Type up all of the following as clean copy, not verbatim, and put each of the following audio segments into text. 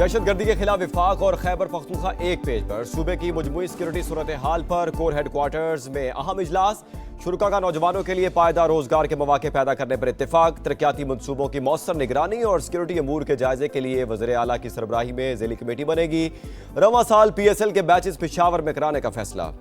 दहशतगर्दी के खिलाफ विफाक और खैबर पख्तूनख्वा एक पेज पर। सूबे की मजमूई सिक्योरिटी सूरत हाल पर कोर हेडक्वार्टर्स में अहम इजलास। शुरुका का नौजवानों के लिए पायदार रोजगार के मौके पैदा करने पर इत्तेफाक। तरक्याती मनसूबों की मौसर निगरानी और सिक्योरिटी अमूर के जायजे के लिए वज़ीर आला की सरबराही में ज़िली कमेटी बनेगी। रवां साल PSL के बैचेस पेशावर में कराने का फैसला।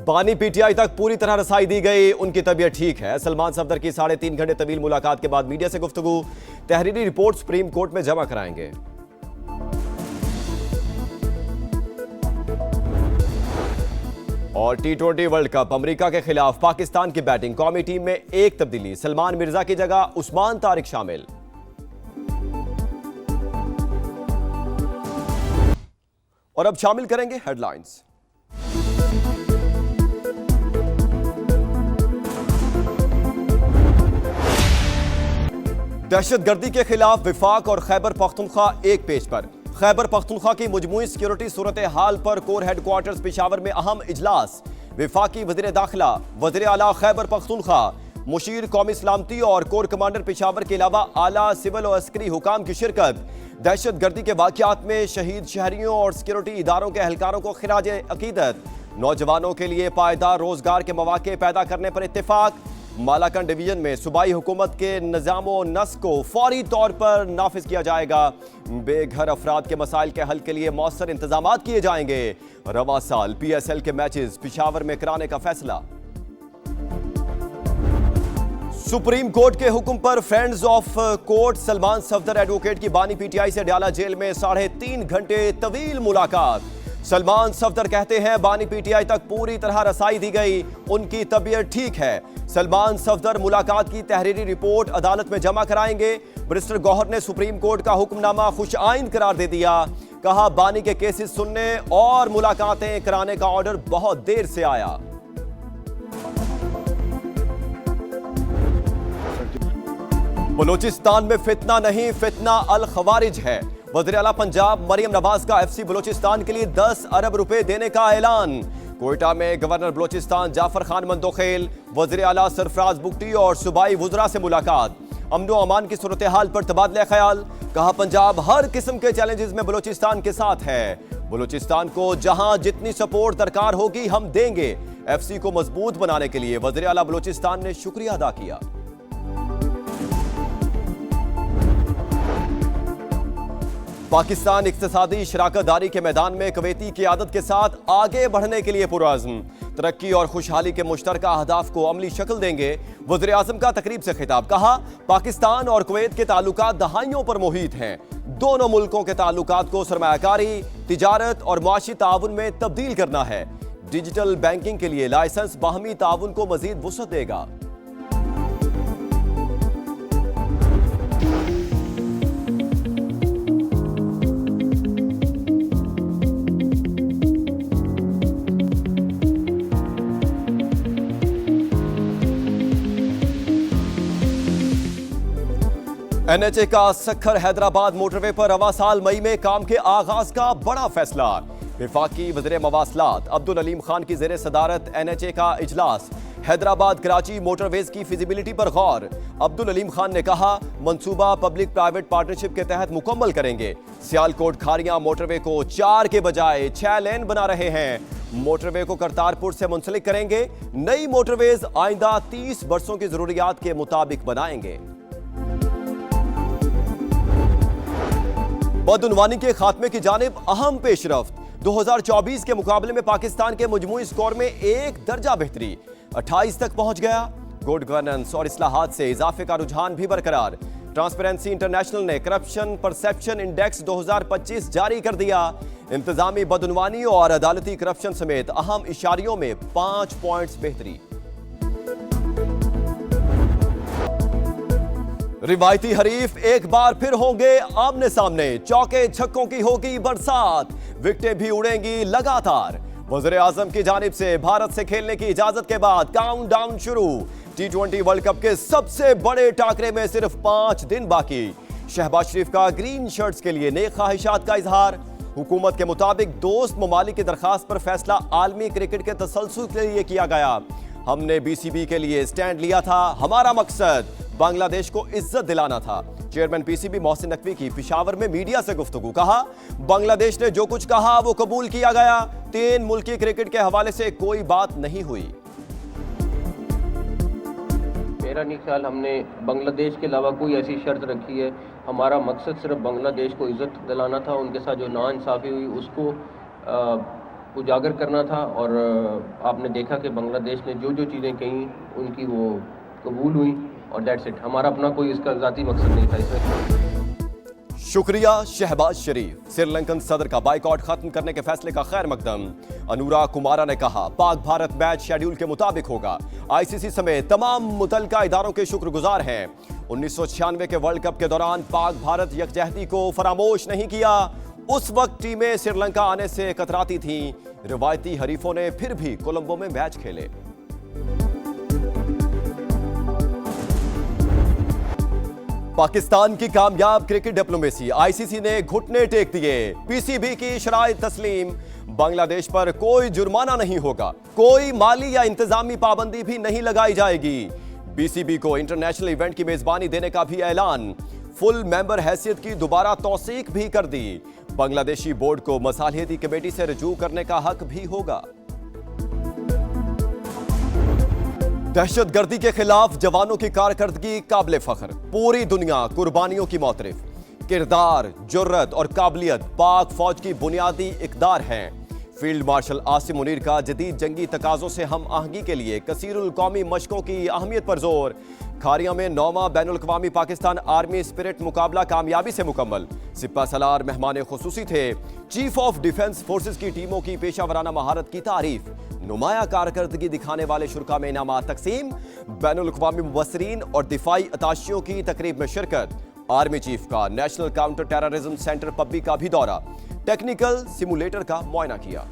बानी PTI तक पूरी तरह रसाई दी गई, उनकी तबीयत ठीक है। सलमान सफदर की 3.5 घंटे तवील मुलाकात के बाद मीडिया से गुफ्तगू। तहरीरी रिपोर्ट सुप्रीम कोर्ट में जमा कराएंगे। और T20 वर्ल्ड कप अमेरिका के खिलाफ पाकिस्तान की बैटिंग। कौमी टीम में एक तब्दीली, सलमान मिर्जा की जगह उस्मान तारिक शामिल। और अब शामिल करेंगे हेडलाइंस। दहशतगर्दी के खिलाफ विफाक और खैबर पख्तूनख्वा एक पेज पर। खैबर पख्तूनख्वा की मजमूई सिक्योरिटी सूरत हाल पर कोर हेडक्वार्टर्स पेशावर में अहम इजलास। विफाकी वज़ीर दाखिला, वज़ीर आला खैबर पख्तूनख्वा, मुशीर कौमी सलामती और कोर कमांडर पेशावर के अलावा आला सिविल और अस्करी हुकाम की शिरकत। दहशतगर्दी के वाक़यात में शहीद शहरियों और सिक्योरिटी इदारों के एहलकारों को खिराज अकीदत। नौजवानों के लिए पायदार रोजगार के मौके पैदा करने पर इत्तेफाक। मालाकन डिवीजन में सूबाई हुकूमत के निज़ामो नस्क को फौरी तौर पर नाफिज किया जाएगा। बेघर अफराद के मसाइल के हल के लिए मौसर इंतजाम किए जाएंगे। रवां साल PSL के मैचेस पेशावर में कराने का फैसला। सुप्रीम कोर्ट के हुक्म पर friends of court Salman Safdar advocate की बानी PTI से डाला जेल में 3.5 घंटे तवील मुलाकात। सलमान सफदर कहते हैं बानी PTI तक पूरी तरह रसाई दी गई, उनकी तबीयत ठीक है। सलमान सफदर मुलाकात की तहरीरी रिपोर्ट अदालत में जमा कराएंगे। बैरिस्टर गौहर ने सुप्रीम कोर्ट का हुक्मनामा खुश आइंद करार दे दिया। कहा बानी के केसेस सुनने और मुलाकातें कराने का ऑर्डर बहुत देर से आया। बलूचिस्तान में फितना नहीं, फितना अल खवारिज है। वज़ीर आला पंजाब मरियम नवाज का FC बलूचिस्तान के लिए 10 अरब रुपए देने का ऐलान। कोयटा में गवर्नर बलूचिस्तान जाफर खान मंदोखेल, वज़ीर आला सरफराज बुगटी और सूबाई वुज़रा से मुलाकात। अमन व अमान की सूरत हाल पर तबादला ख्याल। कहा पंजाब हर किस्म के चैलेंजेस में बलूचिस्तान के साथ है। बलूचिस्तान को जहां जितनी सपोर्ट दरकार होगी हम देंगे। FC को मजबूत बनाने के लिए वज़ीर आला बलूचिस्तान ने शुक्रिया अदा किया। पाकिस्तान इक्तिसादी शराकतदारी के मैदान में कुवैती क़ियादत के साथ आगे बढ़ने के लिए पुरअज़्म। तरक्की और खुशहाली के मुश्तरका अहदाफ को अमली शक्ल देंगे। वज़ीर आज़म का तकरीब से खिताब। कहा पाकिस्तान और कुवैत के ताल्लुकात दहाइयों पर मुहित हैं। दोनों मुल्कों के ताल्लुकात को सरमायाकारी, तिजारत और मुआशी ताउन में तब्दील करना है। डिजिटल बैंकिंग के लिए लाइसेंस बाहमी ताउन को मजीद वुसअत देगा। NHA का सक्खर हैदराबाद मोटरवे पर रवां साल मई में काम के आगाज का बड़ा फैसला। वफाकी वज़ीर मवासलात अब्दुल अलीम खान की ज़ेरे सदारत NHA का इजलास। हैदराबाद कराची मोटरवेज की फिजिबिलिटी पर गौर। अब्दुल अलीम खान ने कहा मंसूबा पब्लिक प्राइवेट पार्टनरशिप के तहत मुकम्मल करेंगे। सियालकोट खारियां मोटरवे को 4 के बजाय 6 लेन बना रहे हैं। मोटरवे को करतारपुर से मुंसलिक करेंगे। नई मोटरवेज आइंदा 30 बरसों की जरूरियात के मुताबिक बनाएंगे। बदउनवानी के खात्मे की जानिब अहम पेशरफ्त। 2024 के मुकाबले में पाकिस्तान के मजमूई स्कोर में 1 दर्जा बेहतरी, 28 तक पहुंच गया। गुड गवर्नेंस और इस्लाहात से इजाफे का रुझान भी बरकरार। ट्रांसपेरेंसी इंटरनेशनल ने करप्शन परसेप्शन इंडेक्स 2025 जारी कर दिया। इंतजामी बदउनवानी और अदालती करप्शन समेत अहम इशारियों में 5 पॉइंट्स बेहतरी। रिवायती हरीफ एक बार फिर होंगे आमने सामने। चौके छक्कों की होगी बरसात, विकेटें भी उड़ेंगी लगातार। वज़ीर आज़म की जानिब से भारत से खेलने की इजाजत के बाद काउंटडाउन शुरू। T20 वर्ल्ड कप के सबसे बड़े टाकरे में सिर्फ 5 दिन बाकी। शहबाज शरीफ का ग्रीन शर्ट्स के लिए नेक ख्वाहिशात का इजहार। हुकूमत के मुताबिक दोस्त ममालिक की दरखास्त पर फैसला आलमी क्रिकेट के तसलसल के लिए किया गया। हमने बीसीबी के लिए स्टैंड लिया था, हमारा मकसद बांग्लादेश को इज्जत दिलाना था। चेयरमैन पीसीबी मोहसिन नकवी की पेशावर में मीडिया से गुफ्तगू। कहा, बांग्लादेश ने जो कुछ कहा वो कबूल किया गया। 3 मुल्की क्रिकेट के हवाले से कोई बात नहीं हुई। मेरा नहीं ख्याल हमने बांग्लादेश के अलावा कोई ऐसी शर्त रखी है। हमारा मकसद सिर्फ बांग्लादेश को इज्जत दिलाना था, उनके साथ जो नाइंसाफ़ी हुई उसको उजागर करना था। और आपने देखा कि बांग्लादेश ने जो जो चीज़ें कहीं उनकी वो कबूल हुई और डेट्स इट। हमारा अपना कोई इसका ज़ाती मकसद नहीं था इसमें। शुक्रिया शहबाज शरीफ। श्रीलंकन सदर का बाइकआउट खत्म करने के फैसले का खैर मकदम। अनुराग कुमारा ने कहा, पाक भारत मैच शेड्यूल के मुताबिक होगा। आईसीसी समेत तमाम मुतलका इदारों के शुक्रगुजार हैं। 1996 के वर्ल्ड कप के दौरान पाक भारत यकजहती को फरामोश नहीं किया। उस वक्त टीमें श्रीलंका आने से कतराती थीं। रिवायती हरीफों ने फिर भी कोलंबो में मैच खेले। पाकिस्तान की कामयाब क्रिकेट डिप्लोमेसी, आईसीसी ने घुटने टेक दिए। पीसीबी की शराइत तस्लीम, बांग्लादेश पर कोई जुर्माना नहीं होगा, कोई माली या इंतजामी पाबंदी भी नहीं लगाई जाएगी। बीसीबी को इंटरनेशनल इवेंट की मेजबानी देने का भी ऐलान। फुल मेंबर हैसियत की दोबारा तौसीक भी कर दी। बांग्लादेशी बोर्ड को मसालियती कमेटी से रजू करने का हक भी होगा। दहशतगर्दी के खिलाफ जवानों की कारकर्दगी काबिल फख्र। पूरी दुनिया कुर्बानियों की मोतरिफ। किरदार, जुर्रत और काबिलियत पाक फौज की बुनियादी इकदार हैं। फील्ड मार्शल आसिम मुनीर का जदीद जंगी तकाजों से हम आहंगी के लिए कसीरुल कौमी मशकों की अहमियत पर जोर। खारिया में 9वां बैनुल-अक़वामी पाकिस्तान आर्मी स्पिरिट मुकाबला कामयाबी से मुकम्मल। सिपा सलार मेहमान खुसूसी थे। चीफ ऑफ डिफेंस फोर्सेस की टीमों की पेशावराना महारत की तारीफ। नुमाया कारकर्दगी दिखाने वाले शुरका में इनामात तकसीम। बैनुल-अक़वामी मुबस्सिरीन और दिफाई अताशियों की तकरीब में शिरकत। आर्मी चीफ का नेशनल काउंटर टेररिज्म सेंटर पब्बी का भी दौरा। टेक्निकल सिमुलेटर का मुआयना किया।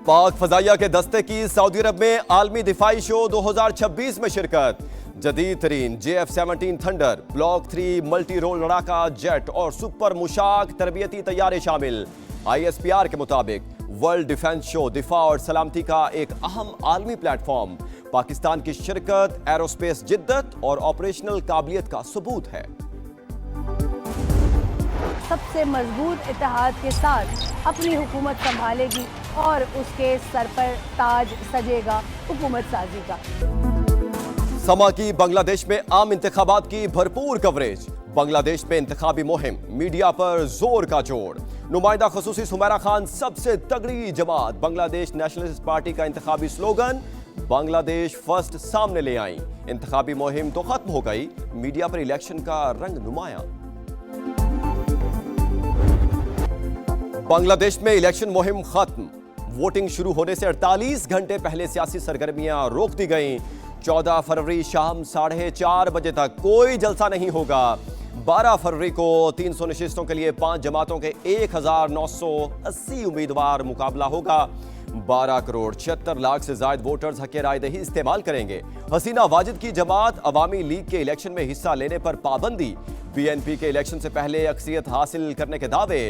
पाक फजाइया के दस्ते की सऊदी अरब में आलमी दिफाई शो 2026 में शिरकत। जदीद तरीन JF-17 thunder, block 3 multi role लड़ाका जेट और सुपर मुशाक तरबियती तैयारे शामिल। ISPR के मुताबिक वर्ल्ड डिफेंस शो दिफा और सलामती का एक अहम आलमी प्लेटफॉर्म। पाकिस्तान की शिरकत एरोस्पेस जिद्दत और ऑपरेशनल काबिलियत का सबूत है। सबसे मजबूत इत्तेहाद के साथ अपनी हुकूमत संभालेगी और उसके सर पर ताज सजेगा हुकूमत साजी का। समा की बांग्लादेश में आम इंतखाबात की भरपूर कवरेज। बांग्लादेश में इंतखाबी मुहिम, मीडिया पर जोर का जोड़। नुमाइंदा खुसूसी सुमैरा खान सबसे तगड़ी जमात। बांग्लादेश नेशनलिस्ट पार्टी का इंतखाबी स्लोगन बांग्लादेश फर्स्ट सामने ले आई। इंतखाबी मुहिम तो खत्म हो गई, मीडिया पर इलेक्शन का रंग नुमाया। बांग्लादेश में इलेक्शन मुहिम खत्म। वोटिंग शुरू होने से 48 घंटे पहले सियासी सरगर्मियां रोक दी गईं। 14 फरवरी शाम 4:30 बजे तक कोई जलसा नहीं होगा। 12 फरवरी को 300 नशिस्तों के लिए 5 जमातों के 1980 उम्मीदवार मुकाबला होगा। 12 करोड़ 76 लाख से ज्यादा वोटर्स हक राय दही इस्तेमाल करेंगे। हसीना वाजिद की जमात अवामी लीग के इलेक्शन में हिस्सा लेने पर पाबंदी। BNP के इलेक्शन से पहले अक्सरियत हासिल करने के दावे।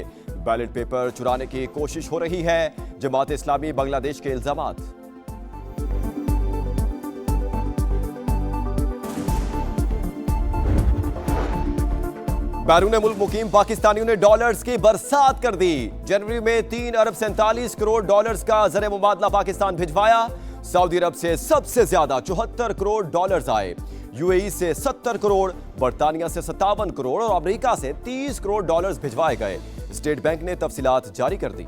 बैलेट पेपर चुराने की कोशिश हो रही है। जमात इस्लामी बांग्लादेश के इल्जामात। बैरून मुल्क मुकीम पाकिस्तानियों ने डॉलर्स की बरसात कर दी। जनवरी में 3 अरब 47 करोड़ डॉलर्स का ज़र मुबादला पाकिस्तान भिजवाया। सऊदी अरब से सबसे ज्यादा 74 करोड़ डॉलर्स आए। UAE से 70 करोड़, बर्तानिया से 57 करोड़ और अमेरिका से 30 करोड़ डॉलर्स भिजवाए गए। स्टेट बैंक ने तफसीलात जारी कर दी।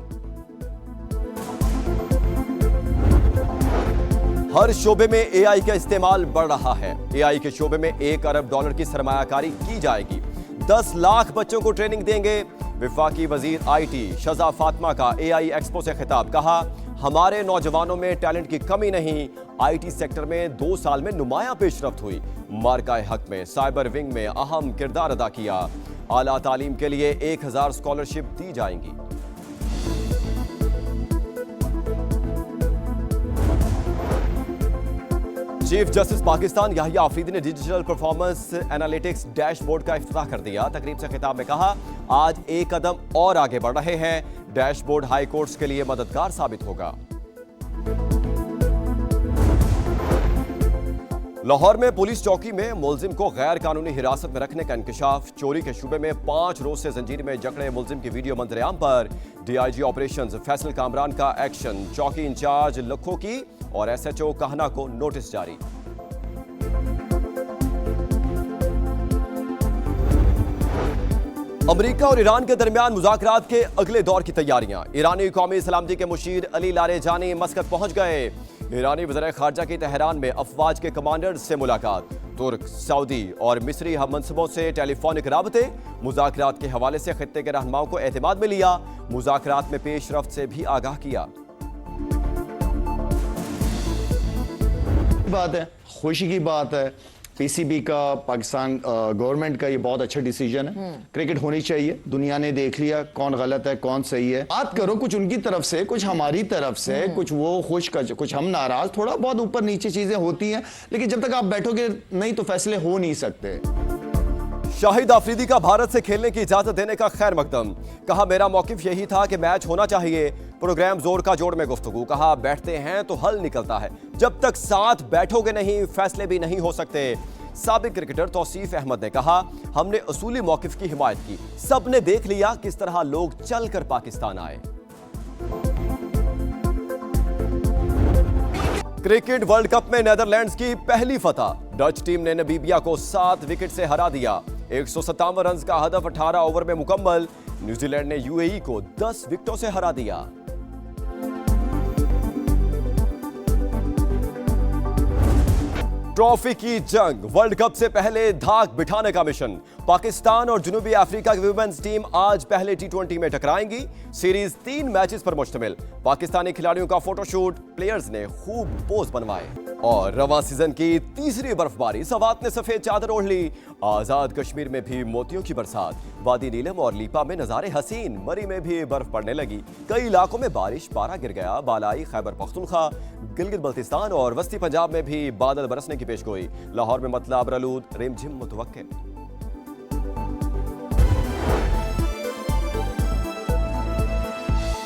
हर शोबे में AI का इस्तेमाल बढ़ रहा है। AI के शोबे में 1 अरब डॉलर की सरमायाकारी की जाएगी। 10 लाख बच्चों को ट्रेनिंग देंगे। विफाकी वजीर IT शजा फातिमा का AI एक्सपो से खिताब। कहा, हमारे नौजवानों में टैलेंट की कमी नहीं। IT सेक्टर में 2 साल में नुमाया पेशरफ्त हुई। मार्काए हक में साइबर विंग में अहम किरदार अदा किया। आला तालीम के लिए 1000 स्कॉलरशिप दी जाएंगी। चीफ जस्टिस पाकिस्तान याहिया आफरीदी ने डिजिटल परफॉर्मेंस एनालिटिक्स डैशबोर्ड का इफ्तिताह कर दिया। तकरीब से खिताब में कहा, आज एक कदम और आगे बढ़ रहे हैं। डैशबोर्ड हाई कोर्ट्स के लिए मददगार साबित होगा। लाहौर में पुलिस चौकी में मुलजिम को गैर कानूनी हिरासत में रखने का इंकशाफ। चोरी के शुबे में 5 रोज से जंजीर में जकड़े मुलजिम की वीडियो मंजरेआम पर डीआईजी ऑपरेशंस फैसल कामरान का एक्शन। चौकी इंचार्ज लखो की और एसएचओ कहना को नोटिस जारी। अमेरिका और ईरान के दरमियान मुज़ाकरात के अगले दौर की तैयारियां। ईरानी कौमी सलामती के मुशीर अली लारेजानी मस्कत पहुंच गए। ईरानी वज़ीर ख़ारजा की तेहरान में अफवाज के कमांडर से मुलाकात। तुर्क, सऊदी और मिस्री हम मनसबों से टेलीफोनिक राबते। मुज़ाकरात के हवाले से खित्ते के रहनुमाओं को एतमाद में लिया। मुज़ाकरात में पेशरफ्त से भी आगाह किया। बात है, खुशी की बात है। पीसीबी का, पाकिस्तान गवर्नमेंट का ये बहुत अच्छा डिसीजन है। क्रिकेट होनी चाहिए। दुनिया ने देख लिया कौन गलत है कौन सही है। बात करो कुछ उनकी तरफ से, कुछ हमारी तरफ से, कुछ वो खुश, कुछ हम नाराज। थोड़ा बहुत ऊपर नीचे चीजें होती हैं, लेकिन जब तक आप बैठोगे नहीं तो फैसले हो नहीं सकते। शाहिद आफरीदी का भारत से खेलने की इजाजत देने का खैर मकदम। कहा, मेरा मौकिफ यही था कि मैच होना चाहिए। प्रोग्राम जोर का जोड़ में गुफ्तगू। कहा, बैठते हैं तो हल निकलता है, जब तक साथ बैठोगे नहीं फैसले भी नहीं हो सकते। साबिक क्रिकेटर तौसीफ अहमद ने कहा, हमने असूली मौकिफ की हिमायत की। सबने देख लिया किस तरह लोग चलकर पाकिस्तान आए। क्रिकेट वर्ल्ड कप में नीदरलैंड्स की पहली फतह। डच टीम ने नमीबिया को 7 विकेट से हरा दिया। 157 रन का हदफ 18 ओवर में मुकम्मल। न्यूजीलैंड ने यूएई को 10 विकेटों से हरा दिया। ट्रॉफी की जंग, वर्ल्ड कप से पहले धाक बिठाने का मिशन। पाकिस्तान और जनूबी अफ्रीका की वुमेन्स टीम आज पहले टी20 में टकराएंगी। सीरीज 3 मैचेस पर मुश्तमिल। पाकिस्तानी खिलाड़ियों का फोटोशूट, प्लेयर्स ने खूब पोज बनवाए। और रवां सीजन की तीसरी बर्फबारी, सवात ने सफेद चादर ओढ़ ली। आजाद कश्मीर में भी मोतियों की बरसात। वादी नीलम और लीपा में नजारे हसीन। मरी में भी बर्फ पड़ने लगी। कई इलाकों में बारिश, पारा गिर गया। बालाई खैबर पख्तूनख्वा, गिलगित बल्तिस्तान और वस्ती पंजाब में भी बादल बरसने की पेशगोई। लाहौर में मतला अबरलूद, रिमझिम मुतवक्किल।